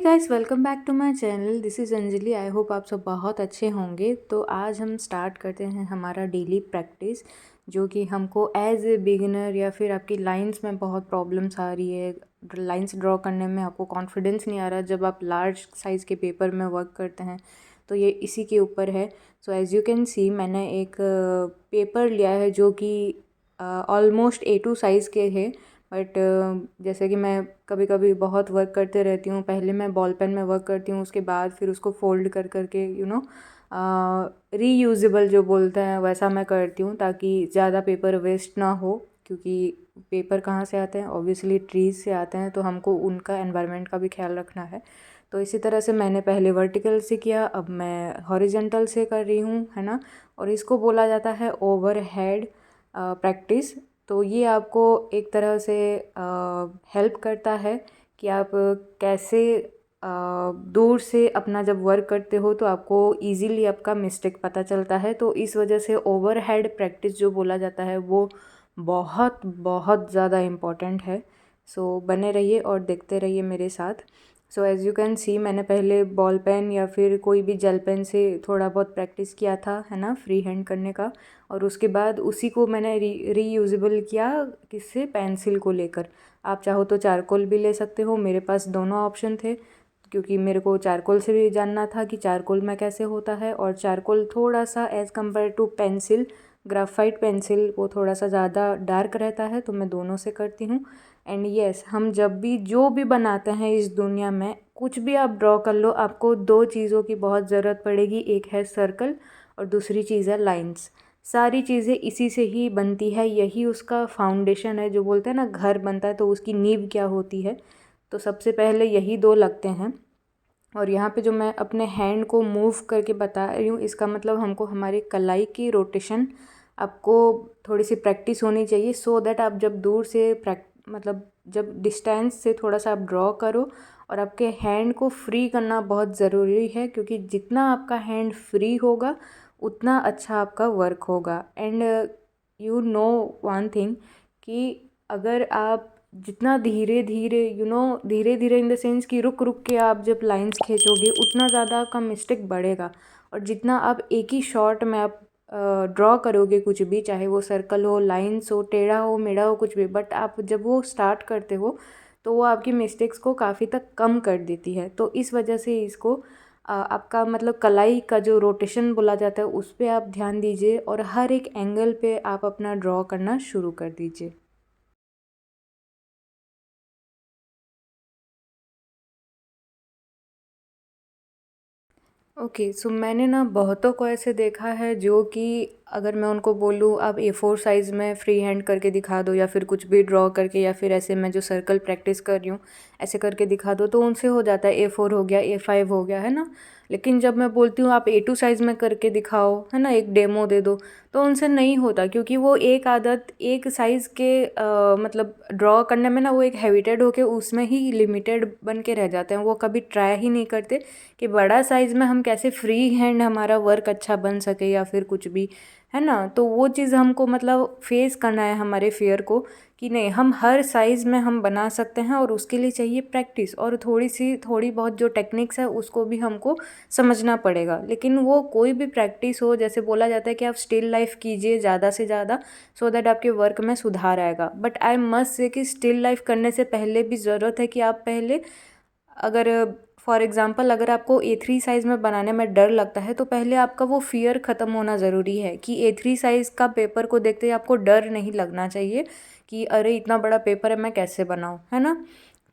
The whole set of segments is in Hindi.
Guys, welcome back to my channel. This is Anjali. I hope आप सब बहुत अच्छे होंगे। तो आज हम स्टार्ट करते हैं हमारा डेली प्रैक्टिस, जो कि हमको एज ए बिगिनर या फिर आपकी लाइंस में बहुत प्रॉब्लम्स आ रही है, लाइंस ड्रॉ करने में आपको कॉन्फिडेंस नहीं आ रहा जब आप लार्ज साइज़ के पेपर में वर्क करते हैं, तो ये इसी के ऊपर है। So as you can see, मैंने एक पेपर लिया है जो कि ऑलमोस्ट A2 साइज़ के है। बट जैसे कि मैं कभी कभी बहुत वर्क करते रहती हूँ, पहले मैं बॉल पेन में वर्क करती हूँ, उसके बाद फिर उसको फोल्ड कर करके रीयूजेबल जो बोलते हैं वैसा मैं करती हूँ, ताकि ज़्यादा पेपर वेस्ट ना हो। क्योंकि पेपर कहाँ से आते हैं, ऑब्वियसली ट्रीज़ से आते हैं, तो हमको उनका एनवायरनमेंट का भी ख्याल रखना है। तो इसी तरह से मैंने पहले वर्टिकल से किया, अब मैं हॉरिजेंटल से कर रही हूँ, है ना। और इसको बोला जाता है ओवरहेड प्रैक्टिस। तो ये आपको एक तरह से हेल्प करता है कि आप कैसे दूर से अपना जब वर्क करते हो तो आपको इजीली आपका मिस्टेक पता चलता है। तो इस वजह से ओवरहेड प्रैक्टिस जो बोला जाता है वो बहुत बहुत ज़्यादा इम्पॉर्टेंट है। सो बने रहिए और देखते रहिए मेरे साथ। So as you can see, मैंने पहले बॉल पेन या फिर कोई भी जेल पेन से थोड़ा बहुत प्रैक्टिस किया था, है ना, फ्री हैंड करने का। और उसके बाद उसी को मैंने रीयूजेबल किया, किससे, पेंसिल को लेकर। आप चाहो तो चारकोल भी ले सकते हो, मेरे पास दोनों ऑप्शन थे, क्योंकि मेरे को चारकोल से भी जानना था कि चारकोल में कैसे होता है। और चारकोल थोड़ा सा as compare to pencil, graphite pencil, वो थोड़ा सा ज़्यादा डार्क रहता है, तो मैं दोनों से करती हूँ। एंड येस, हम जब भी जो भी बनाते हैं इस दुनिया में, कुछ भी आप ड्रॉ कर लो, आपको दो चीज़ों की बहुत ज़रूरत पड़ेगी। एक है सर्कल और दूसरी चीज़ है लाइंस। सारी चीज़ें इसी से ही बनती है, यही उसका फाउंडेशन है। जो बोलते हैं ना, घर बनता है तो उसकी नींव क्या होती है, तो सबसे पहले यही दो लगते हैं। और यहाँ पे जो मैं अपने हैंड को मूव करके बता रही हूँ, इसका मतलब हमको हमारी कलाई की रोटेशन आपको थोड़ी सी प्रैक्टिस होनी चाहिए, सो दैट आप जब दूर से मतलब जब डिस्टेंस से थोड़ा सा आप ड्रॉ करो, और आपके हैंड को फ्री करना बहुत ज़रूरी है, क्योंकि जितना आपका हैंड फ्री होगा उतना अच्छा आपका वर्क होगा। And you know one thing, कि अगर आप जितना धीरे धीरे धीरे धीरे इन द सेंस कि रुक रुक के आप जब लाइंस खींचोगे, उतना ज़्यादा आपका मिस्टेक बढ़ेगा। और जितना आप एक ही शॉट में आप ड्रॉ करोगे कुछ भी, चाहे वो सर्कल हो, लाइंस हो, टेढ़ा हो, मेढ़ा हो, कुछ भी, बट आप जब वो स्टार्ट करते हो तो वो आपकी मिस्टेक्स को काफ़ी तक कम कर देती है। तो इस वजह से इसको आपका मतलब कलाई का जो रोटेशन बोला जाता है उस पर आप ध्यान दीजिए, और हर एक एंगल पे आप अपना ड्रॉ करना शुरू कर दीजिए। ओके, सो मैंने ना बहुतों को ऐसे देखा है जो कि, अगर मैं उनको बोलूँ आप A4 साइज़ में फ्री हैंड करके दिखा दो, या फिर कुछ भी ड्रॉ करके, या फिर ऐसे मैं जो सर्कल प्रैक्टिस कर रही हूँ ऐसे करके दिखा दो, तो उनसे हो जाता है A4 हो गया, A5 हो गया, है ना। लेकिन जब मैं बोलती हूँ आप A2 साइज़ में करके दिखाओ, है ना, एक डेमो दे दो, तो उनसे नहीं होता। क्योंकि वो एक आदत एक साइज़ के मतलब ड्रॉ करने में ना, वो एक हैबिटेड होके उसमें ही लिमिटेड बन के रह जाते हैं। वो कभी ट्राई ही नहीं करते कि बड़ा साइज़ में हम कैसे फ्री हैंड हमारा वर्क अच्छा बन सके, या फिर कुछ भी, है ना। तो वो चीज़ हमको मतलब फेस करना है हमारे फियर को, कि नहीं, हम हर साइज़ में हम बना सकते हैं, और उसके लिए चाहिए प्रैक्टिस, और थोड़ी बहुत जो टेक्निक्स है उसको भी हमको समझना पड़ेगा। लेकिन वो कोई भी प्रैक्टिस हो, जैसे बोला जाता है कि आप स्टिल लाइफ कीजिए ज़्यादा से ज़्यादा, सो दैट आपके वर्क में सुधार आएगा। बट आई मस्ट से कि स्टिल लाइफ करने से पहले भी ज़रूरत है कि आप पहले, अगर फॉर एग्ज़ाम्पल अगर आपको A3 साइज़ में बनाने में डर लगता है, तो पहले आपका वो फ़ियर ख़त्म होना ज़रूरी है, कि A3 साइज़ का पेपर को देखते ही आपको डर नहीं लगना चाहिए कि अरे इतना बड़ा पेपर है, मैं कैसे बनाऊँ, है ना।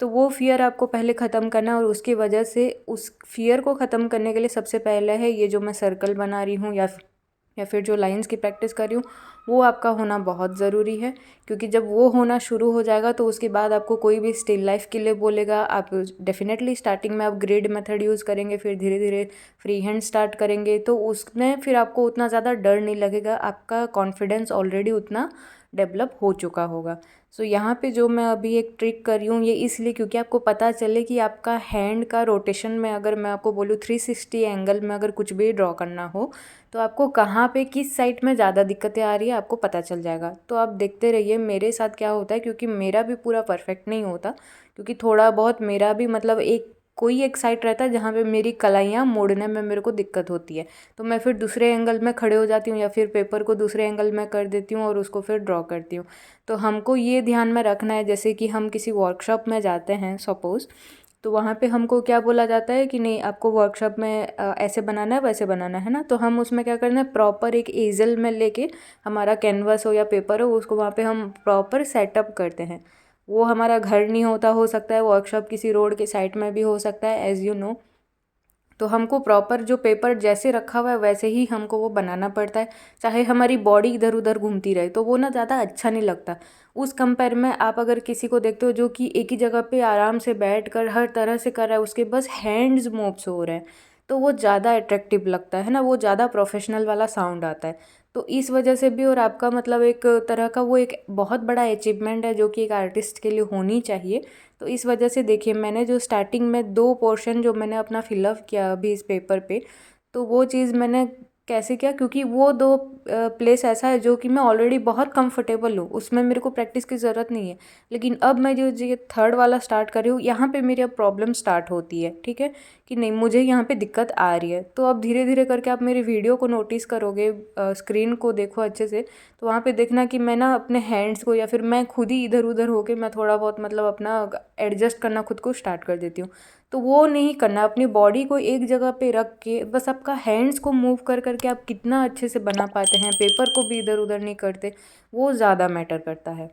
तो वो फ़ियर आपको पहले ख़त्म करना है, और उसकी वजह से उस फ़ियर को ख़त्म करने के लिए सबसे पहले है ये जो मैं सर्कल बना रही हूँ, या फिर जो लाइंस की प्रैक्टिस कर रही हूँ, वो आपका होना बहुत ज़रूरी है। क्योंकि जब वो होना शुरू हो जाएगा तो उसके बाद आपको कोई भी स्टिल लाइफ के लिए बोलेगा, आप डेफिनेटली स्टार्टिंग में आप ग्रिड मेथड यूज़ करेंगे, फिर धीरे धीरे फ्री हैंड स्टार्ट करेंगे, तो उसमें फिर आपको उतना ज़्यादा डर नहीं लगेगा, आपका कॉन्फिडेंस ऑलरेडी उतना डेवलप हो चुका होगा। सो यहाँ पे जो मैं अभी एक ट्रिक कर रही हूँ, ये इसलिए क्योंकि आपको पता चले कि आपका हैंड का रोटेशन में, अगर मैं आपको बोलूँ 360 एंगल में अगर कुछ भी ड्रॉ करना हो, तो आपको कहाँ पे किस साइड में ज़्यादा दिक्कतें आ रही है आपको पता चल जाएगा। तो आप देखते रहिए मेरे साथ क्या होता है, क्योंकि मेरा भी पूरा परफेक्ट नहीं होता, क्योंकि थोड़ा बहुत मेरा भी मतलब एक कोई एक साइड रहता है जहाँ पे मेरी कलाइयाँ मोड़ने में मेरे को दिक्कत होती है, तो मैं फिर दूसरे एंगल में खड़े हो जाती हूँ या फिर पेपर को दूसरे एंगल में कर देती हूँ और उसको फिर ड्रॉ करती हूँ। तो हमको ये ध्यान में रखना है, जैसे कि हम किसी वर्कशॉप में जाते हैं सपोज़, तो वहाँ पे हमको क्या बोला जाता है कि नहीं आपको वर्कशॉप में ऐसे बनाना है वैसे बनाना है ना, तो हम उसमें क्या करना है, प्रॉपर एक ईज़ल में लेके हमारा कैनवस हो या पेपर हो उसको वहाँ पे हम प्रॉपर सेटअप करते हैं। वो हमारा घर नहीं होता, हो सकता है वर्कशॉप किसी रोड के साइड में भी हो सकता है, एज़ यू नो। तो हमको प्रॉपर जो पेपर जैसे रखा हुआ है वैसे ही हमको वो बनाना पड़ता है, चाहे हमारी बॉडी इधर उधर घूमती रहे तो वो ना ज़्यादा अच्छा नहीं लगता। उस कंपेयर में आप अगर किसी को देखते हो जो कि एक ही जगह पे आराम से बैठ कर हर तरह से कर रहा है, उसके बस हैंड्स मूव्स हो रहे हैं, तो वो ज़्यादा अट्रैक्टिव लगता है ना, वो ज़्यादा प्रोफेशनल वाला साउंड आता है। तो इस वजह से भी, और आपका मतलब एक तरह का वो एक बहुत बड़ा अचीवमेंट है जो कि एक आर्टिस्ट के लिए होनी चाहिए। तो इस वजह से देखिए, मैंने जो स्टार्टिंग में 2 पोर्शन जो मैंने अपना फिलअप किया अभी इस पेपर पे, तो वो चीज़ मैंने कैसे किया, क्योंकि वो 2 प्लेस ऐसा है जो कि मैं ऑलरेडी बहुत कंफर्टेबल हूँ, उसमें मेरे को प्रैक्टिस की ज़रूरत नहीं है। लेकिन अब मैं जो ये थर्ड वाला स्टार्ट कर रही हूँ, यहाँ पे मेरी अब प्रॉब्लम स्टार्ट होती है, ठीक है, कि नहीं मुझे यहाँ पे दिक्कत आ रही है। तो अब धीरे धीरे करके आप मेरी वीडियो को नोटिस करोगे, स्क्रीन को देखो अच्छे से, तो वहाँ पे देखना कि मैं ना अपने हैंड्स को या फिर मैं खुद ही इधर उधर होके मैं थोड़ा बहुत मतलब अपना एडजस्ट करना खुद को स्टार्ट कर देती हूँ। तो वो नहीं करना, अपनी बॉडी को एक जगह पे रख के बस आपका हैंड्स को मूव कर करके आप कितना अच्छे से बना पाते हैं, पेपर को भी इधर उधर नहीं करते, वो ज़्यादा मैटर करता है।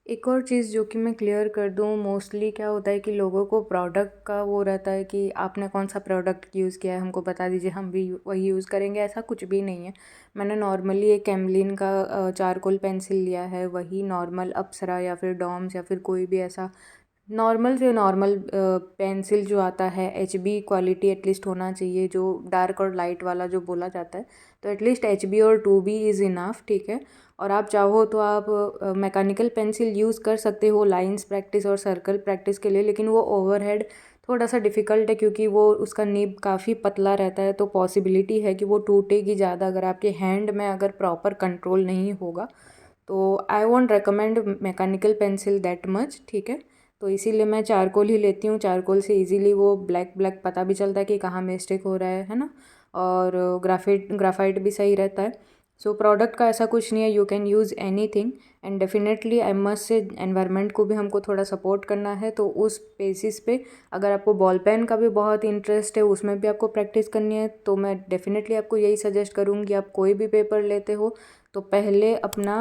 एक और चीज़ जो कि मैं क्लियर कर दूँ, मोस्टली क्या होता है कि लोगों को प्रोडक्ट का वो रहता है कि आपने कौन सा प्रोडक्ट यूज़ किया है हमको बता दीजिए, हम भी वही यूज़ करेंगे, ऐसा कुछ भी नहीं है। मैंने नॉर्मली एक कैमलिन का चारकोल पेंसिल लिया है, वही नॉर्मल अप्सरा या फिर डॉम्स या फिर कोई भी ऐसा नॉर्मल से नॉर्मल पेंसिल जो आता है, एचबी क्वालिटी एटलीस्ट होना चाहिए, जो डार्क और लाइट वाला जो बोला जाता है, तो एटलीस्ट एचबी और 2B इज़ इनफ, ठीक है। और आप चाहो तो आप मैकेनिकल पेंसिल यूज़ कर सकते हो लाइंस प्रैक्टिस और सर्कल प्रैक्टिस के लिए, लेकिन वो ओवरहेड थोड़ा सा डिफ़िकल्ट है क्योंकि वो उसका निब काफ़ी पतला रहता है, तो पॉसिबिलिटी है कि वो टूटेगी ज़्यादा अगर आपके हैंड में अगर प्रॉपर कंट्रोल नहीं होगा। तो I won't recommend mechanical pencil that much, ठीक है। तो इसीलिए मैं चारकोल ही लेती हूँ, चारकोल से इजीली वो ब्लैक ब्लैक पता भी चलता है कि कहाँ मिस्टेक हो रहा है ना, और ग्राफाइट भी सही रहता है। सो प्रोडक्ट का ऐसा कुछ नहीं है, you can use any thing. And definitely I must say environment को भी हमको थोड़ा सपोर्ट करना है, तो उस बेसिस पे अगर आपको बॉल पेन का भी बहुत इंटरेस्ट है, उसमें भी आपको प्रैक्टिस करनी है, तो मैं डेफिनेटली आपको यही सजेस्ट करूँगी, आप कोई भी पेपर लेते हो तो पहले अपना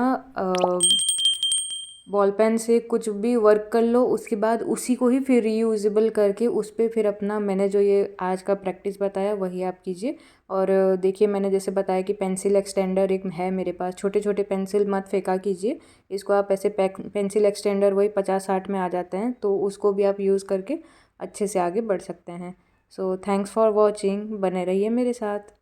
बॉल पेन से कुछ भी वर्क कर लो, उसके बाद उसी को ही फिर रीयूजेबल करके उस पर फिर अपना मैंने जो ये आज का प्रैक्टिस बताया वही आप कीजिए। और देखिए, मैंने जैसे बताया कि पेंसिल एक्सटेंडर एक है मेरे पास, छोटे छोटे पेंसिल मत फेंका कीजिए, इसको आप ऐसे पेंसिल एक्सटेंडर वही 50-60 में आ जाते हैं, तो उसको भी आप यूज़ करके अच्छे से आगे बढ़ सकते हैं। सो थैंक्स फॉर वॉचिंग, बने रहिए मेरे साथ।